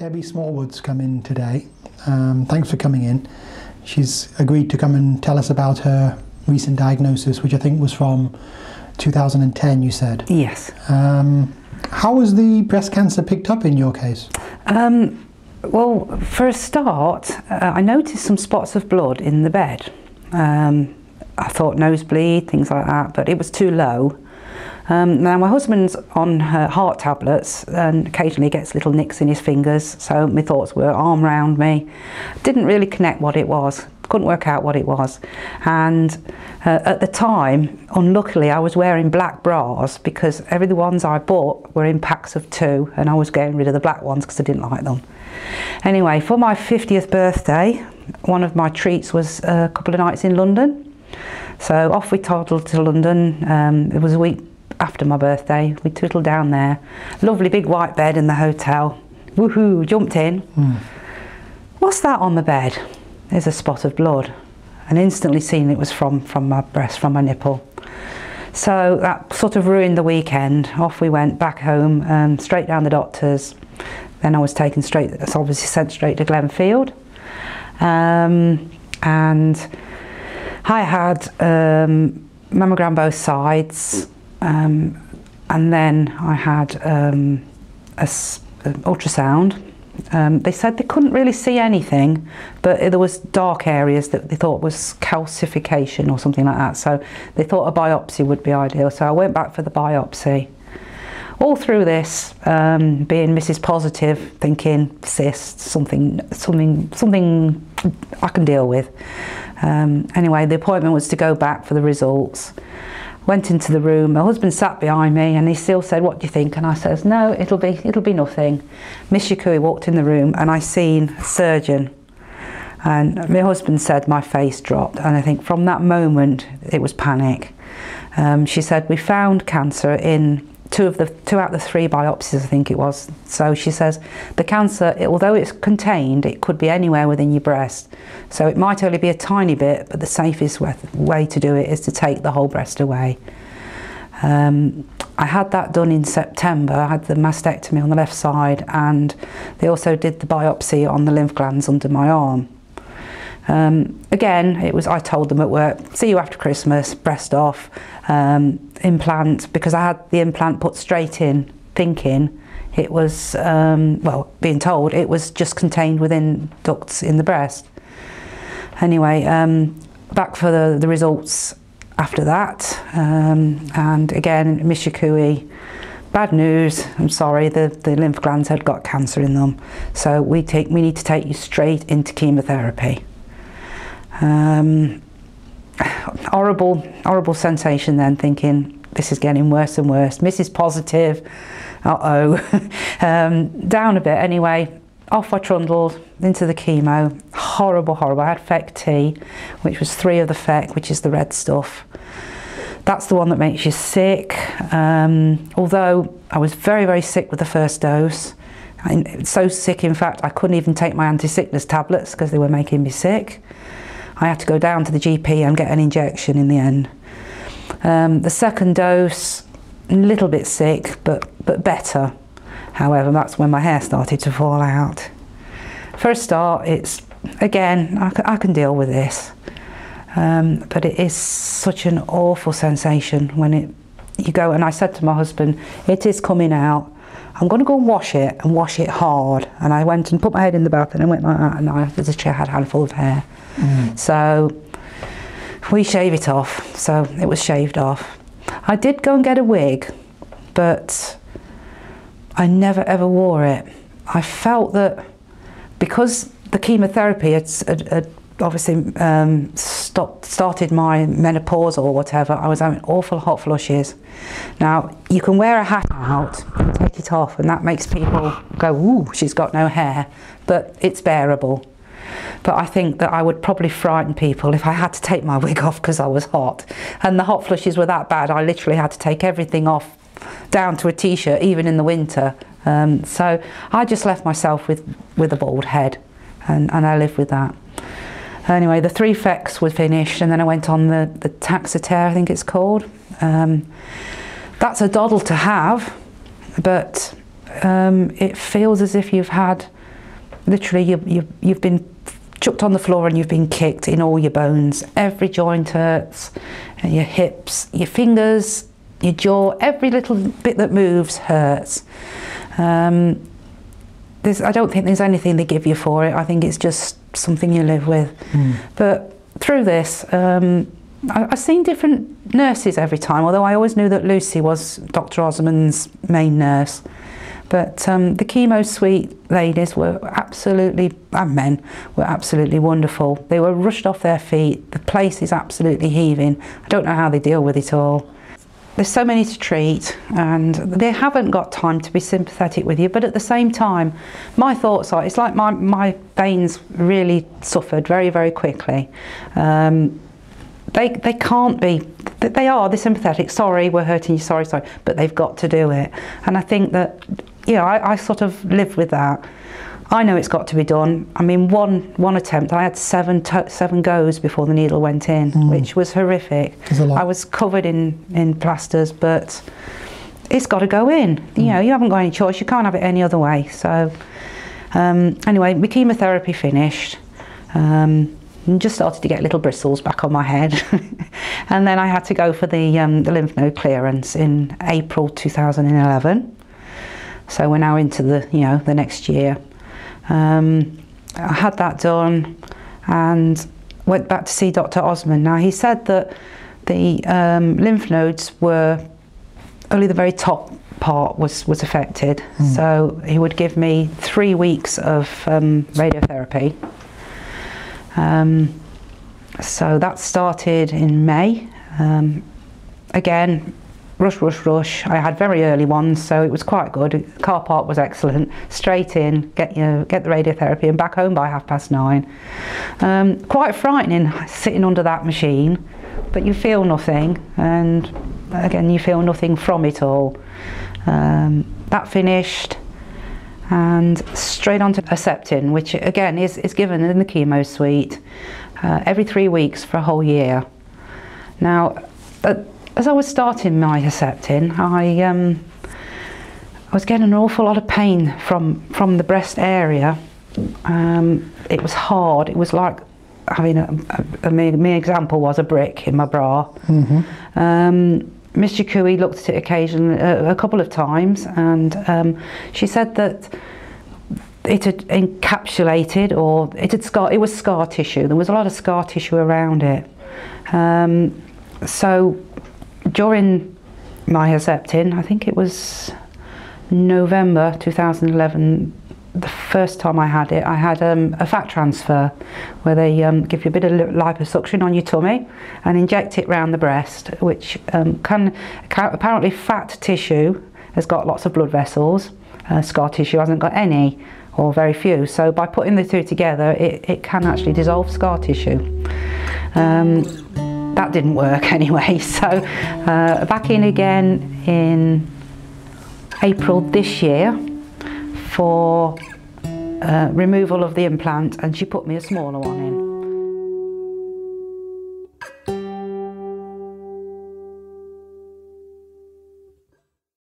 Debbie Smallwood's come in today. Thanks for coming in. She's agreed to come and tell us about her recent diagnosis, which I think was from 2010, you said. Yes. How was the breast cancer picked up in your case? Well, for a start, I noticed some spots of blood in the bed. I thought nosebleed, things like that, but it was too low. Now my husband's on heart tablets and occasionally gets little nicks in his fingers, so my thoughts were arm round me. Didn't really connect what it was, couldn't work out what it was. And at the time, unluckily, I was wearing black bras because every the ones I bought were in packs of 2 and I was getting rid of the black ones because I didn't like them. Anyway, for my 50th birthday, one of my treats was a couple of nights in London. So off we toddled to London. It was a week after my birthday. We tootled down there. Lovely big white bed in the hotel. Woohoo, jumped in. What's that on the bed? There's a spot of blood. And instantly seen it was from my breast, from my nipple. So that sort of ruined the weekend. Off we went back home, straight down the doctor's. Then I was taken straight, obviously sent straight to Glenfield. And I had mammogram both sides, and then I had an ultrasound. They said they couldn't really see anything, but there was dark areas that they thought was calcification or something like that. So they thought a biopsy would be ideal. So I went back for the biopsy. All through this, being Mrs. Positive, thinking cysts, something I can deal with. Anyway, the appointment was to go back for the results. Went into the room. My husband sat behind me, and he still said, "What do you think?" And I says, "No, it'll be nothing." Miss Yakui walked in the room, and I seen a surgeon. And my husband said my face dropped, and I think from that moment it was panic. She said we found cancer in two out of the 3 biopsies, I think it was. So she says the cancer, although it's contained, it could be anywhere within your breast. So it might only be a tiny bit, but the safest way to do it is to take the whole breast away. I had that done in September. I had the mastectomy on the left side, and they also did the biopsy on the lymph glands under my arm. Again, I told them at work, see you after Christmas, breast off, implant, because I had the implant put straight in, thinking it was, well, being told it was just contained within ducts in the breast. Anyway, back for the results after that, and again, Miss Yakui, bad news, I'm sorry, the lymph glands had got cancer in them, so we need to take you straight into chemotherapy. Horrible sensation then, thinking this is getting worse and worse. Mrs. Positive, down a bit. Anyway, off I trundled into the chemo. Horrible. I had FEC-T, which was 3 of the FEC, which is the red stuff. That's the one that makes you sick. Although I was very sick with the first dose. So sick, in fact, I couldn't even take my anti-sickness tablets because they were making me sick. I had to go down to the GP and get an injection in the end. The second dose, a little bit sick, but better. However, that's when my hair started to fall out. For a start, it's, again, I can deal with this. But it is such an awful sensation when you go, and I said to my husband, it is coming out. I'm going to go and wash it hard. And I went and put my head in the bath and I went like that, and I had a handful of hair. So we shave it off, so it was shaved off. I did go and get a wig, but I never ever wore it. I felt that because the chemotherapy had obviously started my menopause or whatever, I was having awful hot flushes. Now, you can wear a hat out and take it off, and that makes people go, ooh, she's got no hair, but it's bearable. But I think that I would probably frighten people if I had to take my wig off because I was hot. And the hot flushes were that bad, I literally had to take everything off down to a t-shirt, even in the winter. So I just left myself with a bald head, and I lived with that. Anyway, the 3 FECs were finished, and then I went on the Taxotere, I think it's called. That's a doddle to have, but it feels as if you've had literally you've been chucked on the floor and you've been kicked in all your bones. Every joint hurts, your hips, your fingers, your jaw, every little bit that moves hurts. I don't think there's anything they give you for it. I think it's just something you live with. But through this, I've seen different nurses every time, although I always knew that Lucy was Dr. Osmond's main nurse. But the chemo suite ladies were absolutely, and men, were absolutely wonderful. They were rushed off their feet. The place is absolutely heaving. I don't know how they deal with it all. There's so many to treat and they haven't got time to be sympathetic with you, but at the same time, my thoughts are, it's like my veins really suffered very, very quickly. They can't be, they're sympathetic, sorry, we're hurting you, sorry, but they've got to do it. And I think that, yeah, I sort of live with that. I know it's got to be done. I mean, one attempt, I had seven goes before the needle went in, which was horrific. I was covered in plasters, but it's got to go in. You know, you haven't got any choice, you can't have it any other way. So, anyway, my chemotherapy finished. Just started to get little bristles back on my head. And then I had to go for the lymph node clearance in April 2011. So we're now into the next year. I had that done and went back to see Dr. Osmond. Now he said that the lymph nodes were, only the very top part was affected. So he would give me 3 weeks of radiotherapy. So that started in May. Again, rush. I had very early ones, so it was quite good. The car park was excellent. Straight in, get the radiotherapy, and back home by 9:30. Quite frightening sitting under that machine, but you feel nothing, and again you feel nothing from it all. That finished, and straight on to Herceptin, which again is given in the chemo suite every 3 weeks for a whole year. Now, as I was starting my Herceptin, I was getting an awful lot of pain from the breast area. It was hard. It was like having my example was a brick in my bra. Mr. Cooey looked at it occasionally, a couple of times, and she said that it had encapsulated, or it was scar tissue. There was a lot of scar tissue around it. So during my Herceptin, I think it was November 2011, the first time I had it, I had a fat transfer where they give you a bit of liposuction on your tummy and inject it round the breast, which apparently fat tissue has got lots of blood vessels, scar tissue hasn't got any or very few. So by putting the two together, it can actually dissolve scar tissue. That didn't work anyway, so back in again in April this year for removal of the implant, and she put me a smaller one in.